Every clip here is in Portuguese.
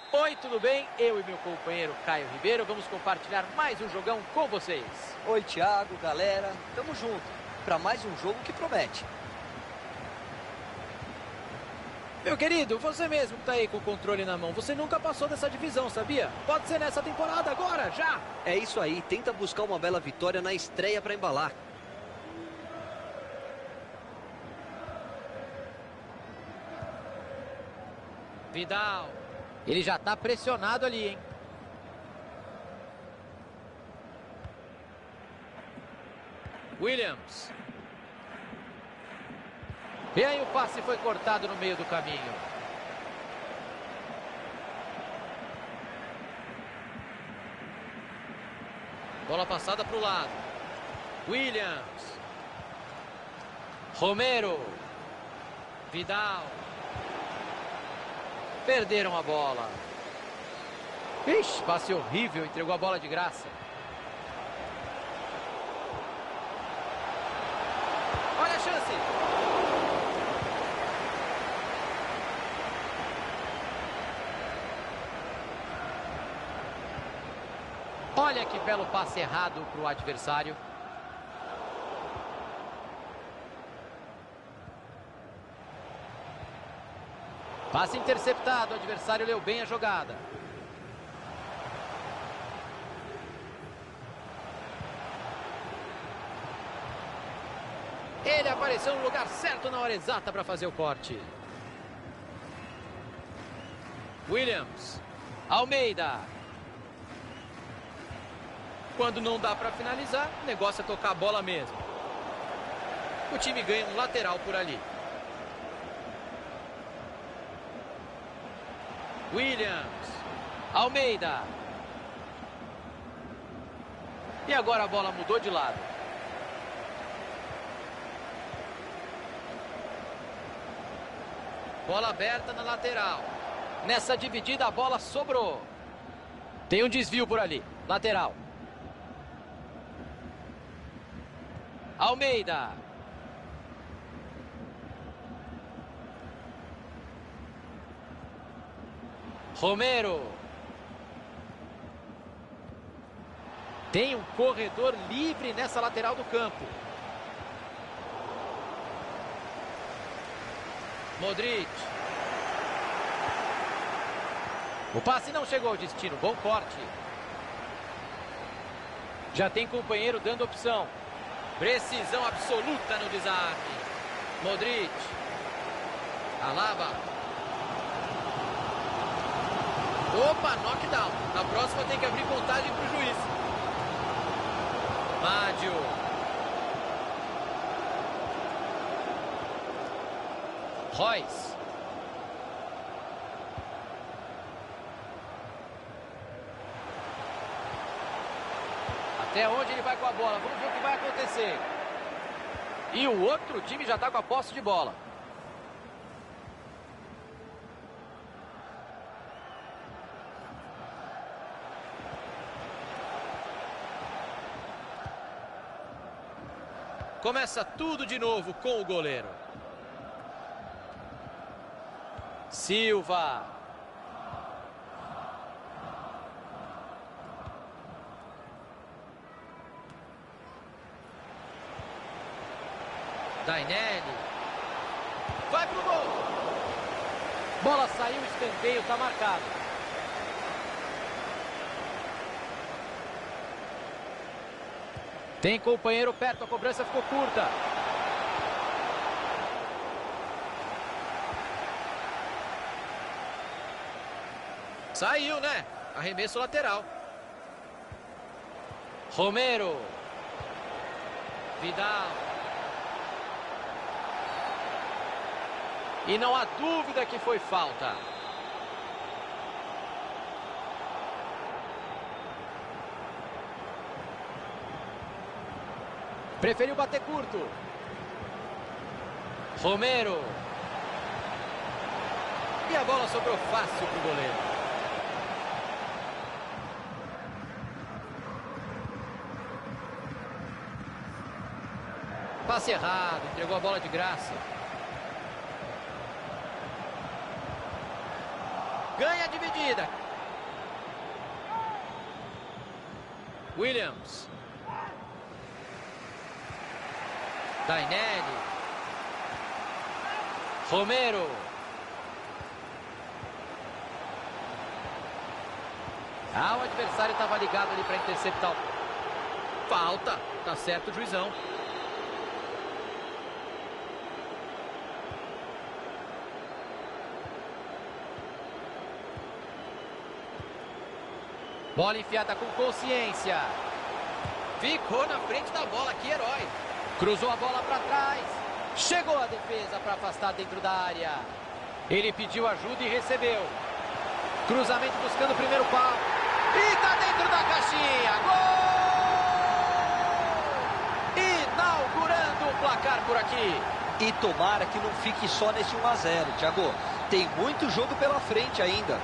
Oi, tudo bem? Eu e meu companheiro Caio Ribeiro vamos compartilhar mais um jogão com vocês. Oi, Thiago, galera. Tamo junto para mais um jogo que promete. Meu querido, você mesmo que tá aí com o controle na mão, você nunca passou dessa divisão, sabia? Pode ser nessa temporada agora, já! É isso aí, tenta buscar uma bela vitória na estreia para embalar. Vidal. Ele já tá pressionado ali, hein? Williams. E aí o passe foi cortado no meio do caminho. Bola passada para o lado. Williams. Romero. Vidal. Perderam a bola. Ixi, passe horrível, entregou a bola de graça. Olha a chance. Olha que belo passe errado para o adversário. Passe interceptado, o adversário leu bem a jogada. Ele apareceu no lugar certo na hora exata para fazer o corte. Williams. Almeida. Quando não dá para finalizar, o negócio é tocar a bola mesmo. O time ganha um lateral por ali. Williams. Almeida. E agora a bola mudou de lado. Bola aberta na lateral. Nessa dividida a bola sobrou. Tem um desvio por ali. Lateral. Almeida. Romero. Tem um corredor livre nessa lateral do campo. Modric. O passe não chegou ao destino. Bom corte. Já tem companheiro dando opção. Precisão absoluta no desarme. Modric. Alaba. Opa, knockdown. Na próxima tem que abrir contagem para o juiz. Mádio. Royce. Até onde ele vai com a bola? Vamos ver o que vai acontecer. E o outro time já está com a posse de bola. Começa tudo de novo com o goleiro. Silva. Dainelli. Vai pro gol. Bola saiu, escanteio, tá marcado. Tem companheiro perto, a cobrança ficou curta. Saiu, né? Arremesso lateral. Romero. Vidal. E não há dúvida que foi falta. Preferiu bater curto. Romero. E a bola sobrou fácil para o goleiro. Passe errado, entregou a bola de graça. Ganha a dividida. Williams. Dainelli. Romero. O adversário estava ligado ali para interceptar. Falta. Tá certo o juizão. Bola enfiada com consciência. Ficou na frente da bola, que herói. Cruzou a bola para trás. Chegou a defesa para afastar dentro da área. Ele pediu ajuda e recebeu. Cruzamento buscando o primeiro pau. E tá dentro da caixinha. Gol! Inaugurando o placar por aqui. E tomara que não fique só nesse 1 a 0, Thiago. Tem muito jogo pela frente ainda.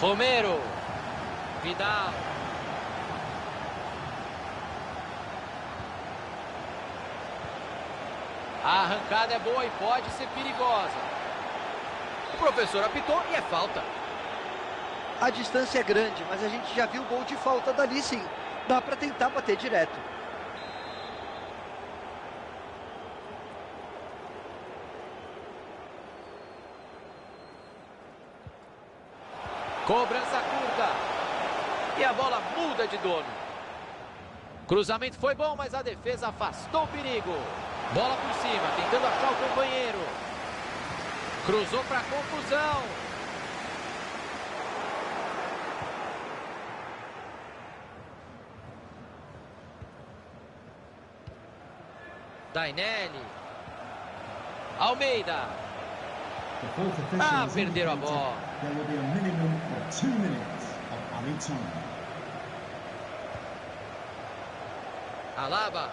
Romero. Vidal. A arrancada é boa e pode ser perigosa. O professor apitou e é falta. A distância é grande, mas a gente já viu gol de falta dali sim. Dá para tentar bater direto. Cobrança curta. E a bola muda de dono. Cruzamento foi bom, mas a defesa afastou o perigo. Bola por cima, tentando achar o companheiro. Cruzou para confusão. Dainelli. Almeida. Perderam a bola. There will be a minimum of 2 minutes of added time. Alaba.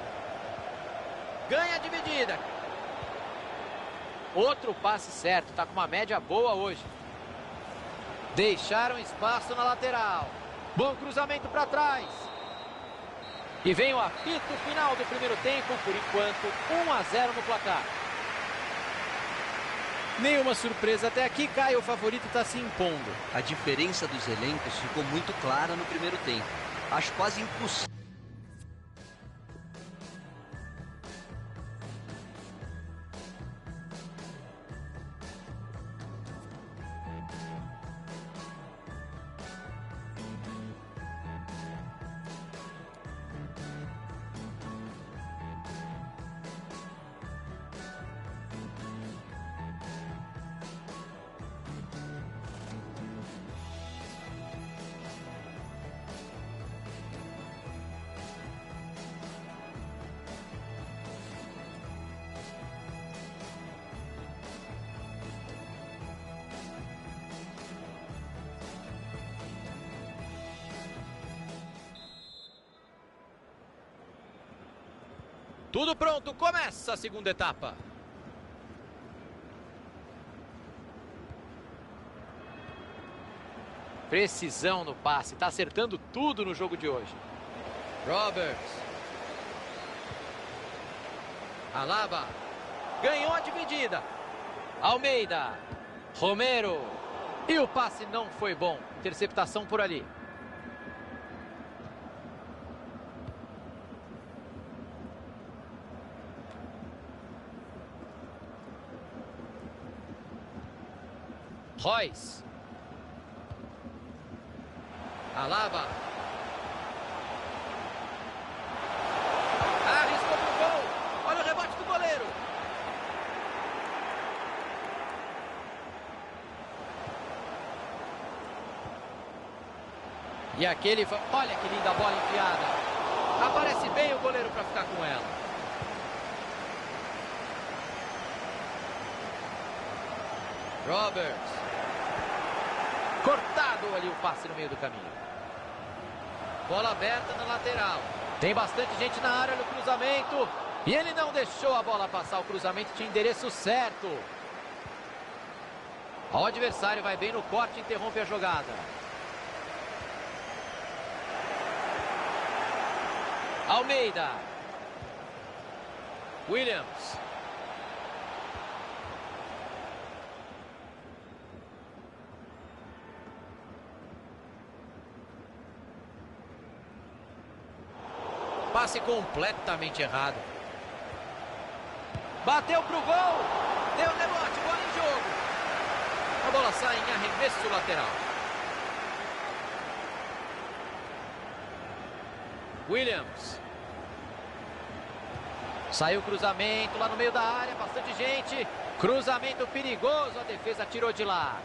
Ganha a dividida. Outro passe certo. Tá com uma média boa hoje. Deixaram espaço na lateral. Bom cruzamento para trás. E vem o apito final do primeiro tempo. Por enquanto, 1 a 0 no placar. Nenhuma surpresa até aqui, Caio. O favorito está se impondo. A diferença dos elencos ficou muito clara no primeiro tempo. Acho quase impossível. Tudo pronto, começa a segunda etapa. Precisão no passe, está acertando tudo no jogo de hoje. Roberts. Alaba. Ganhou a dividida. Almeida. Romero. E o passe não foi bom. Interceptação por ali. Royce. Alaba. Arriscou pro gol. Olha o rebote do goleiro. E aquele... Olha que linda bola enfiada. Aparece bem o goleiro para ficar com ela. Roberts. Cortado ali o passe no meio do caminho. Bola aberta na lateral. Tem bastante gente na área no cruzamento. E ele não deixou a bola passar. O cruzamento tinha endereço certo. O adversário vai bem no corte e interrompe a jogada. Almeida. Williams. Passe completamente errado. Bateu pro gol. Deu rebote, bola em jogo. A bola sai em arremesso lateral. Williams. Saiu o cruzamento lá no meio da área, bastante gente. Cruzamento perigoso, a defesa tirou de lá.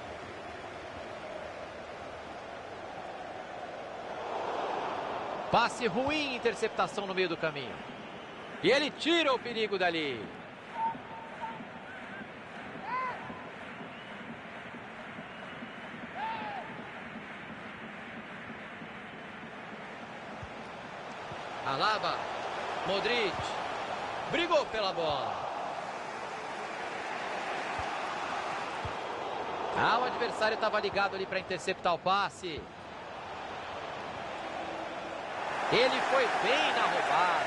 Passe ruim, interceptação no meio do caminho. E ele tira o perigo dali. Alaba, Modric, brigou pela bola. O adversário estava ligado ali para interceptar o passe. Ele foi bem na roubada.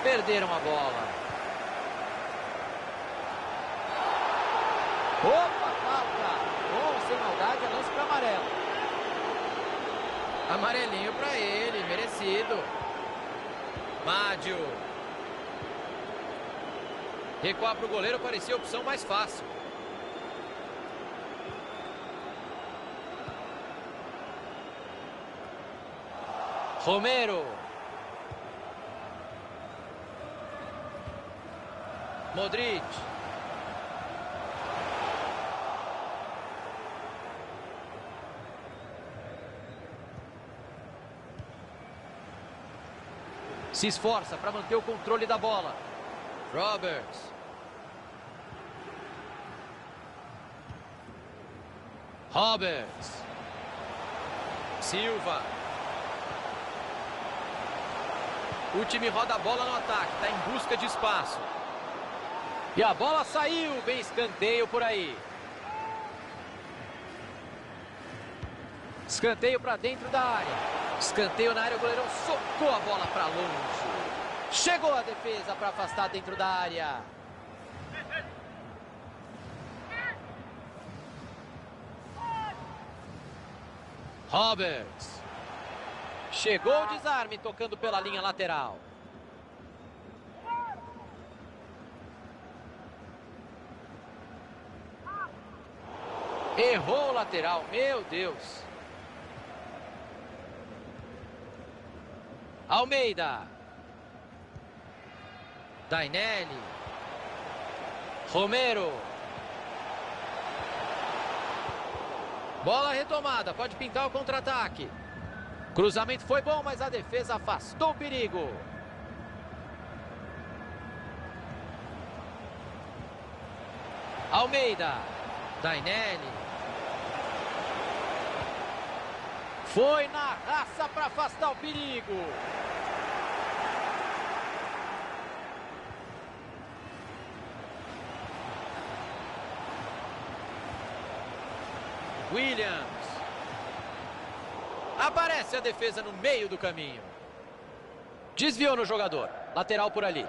Perderam a bola. Opa, falta. Bom, sem maldade, é lance para amarelo. Amarelinho para ele, merecido. Mádio. Recuar para o goleiro parecia a opção mais fácil. Romero. Modric. Se esforça para manter o controle da bola. Roberts. Roberts. Silva. O time roda a bola no ataque, está em busca de espaço. E a bola saiu, bem escanteio por aí. Escanteio para dentro da área. Escanteio na área, o goleirão socou a bola para longe. Chegou a defesa para afastar dentro da área. Roberts. Chegou o desarme, tocando pela linha lateral. Errou o lateral, meu Deus. Almeida. Dainelli. Romero. Bola retomada, pode pintar o contra-ataque. Cruzamento foi bom, mas a defesa afastou o perigo. Almeida. Dainelli. Foi na raça para afastar o perigo. Williams. Aparece a defesa no meio do caminho. Desviou no jogador. Lateral por ali.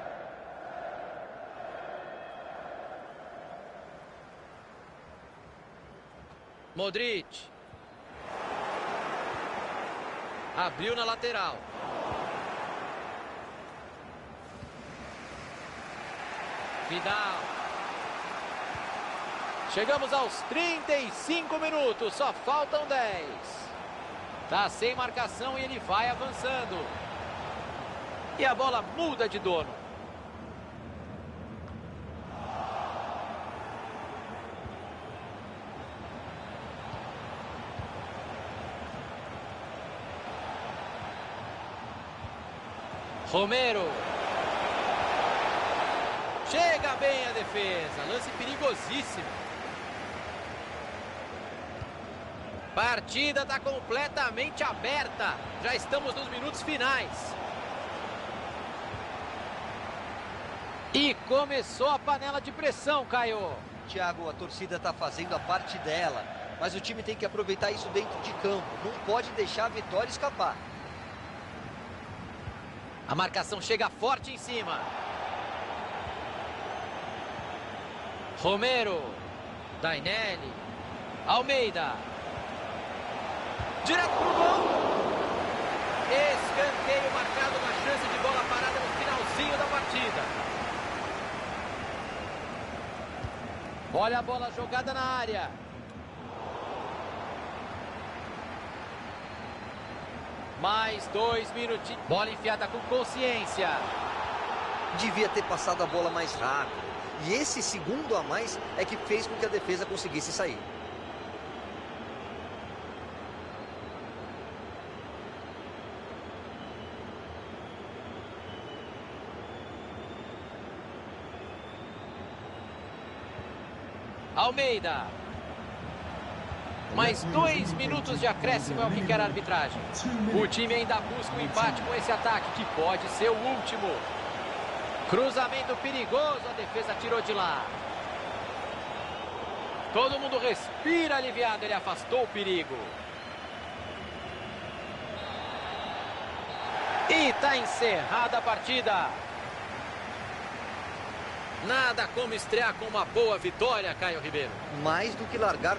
Modric. Abriu na lateral. Vidal. Chegamos aos 35 minutos. Só faltam 10. Tá sem marcação e ele vai avançando. E a bola muda de dono. Romero. Chega bem a defesa. Lance perigosíssimo. Partida está completamente aberta. Já estamos nos minutos finais. E começou a panela de pressão, Caio. Thiago, a torcida está fazendo a parte dela, mas o time tem que aproveitar isso dentro de campo. Não pode deixar a vitória escapar. A marcação chega forte em cima. Romero. Dainelli. Almeida. Direto pro gol. Escanteio marcado, uma chance de bola parada no finalzinho da partida. Olha a bola jogada na área. Mais 2 minutinhos. Bola enfiada com consciência. Devia ter passado a bola mais rápido. E esse segundo a mais é que fez com que a defesa conseguisse sair. Almeida. Mais 2 minutos de acréscimo é o que quer a arbitragem. O time ainda busca um empate com esse ataque, que pode ser o último. Cruzamento perigoso, a defesa tirou de lá. Todo mundo respira aliviado, ele afastou o perigo. E está encerrada a partida. Nada como estrear com uma boa vitória, Caio Ribeiro. Mais do que largar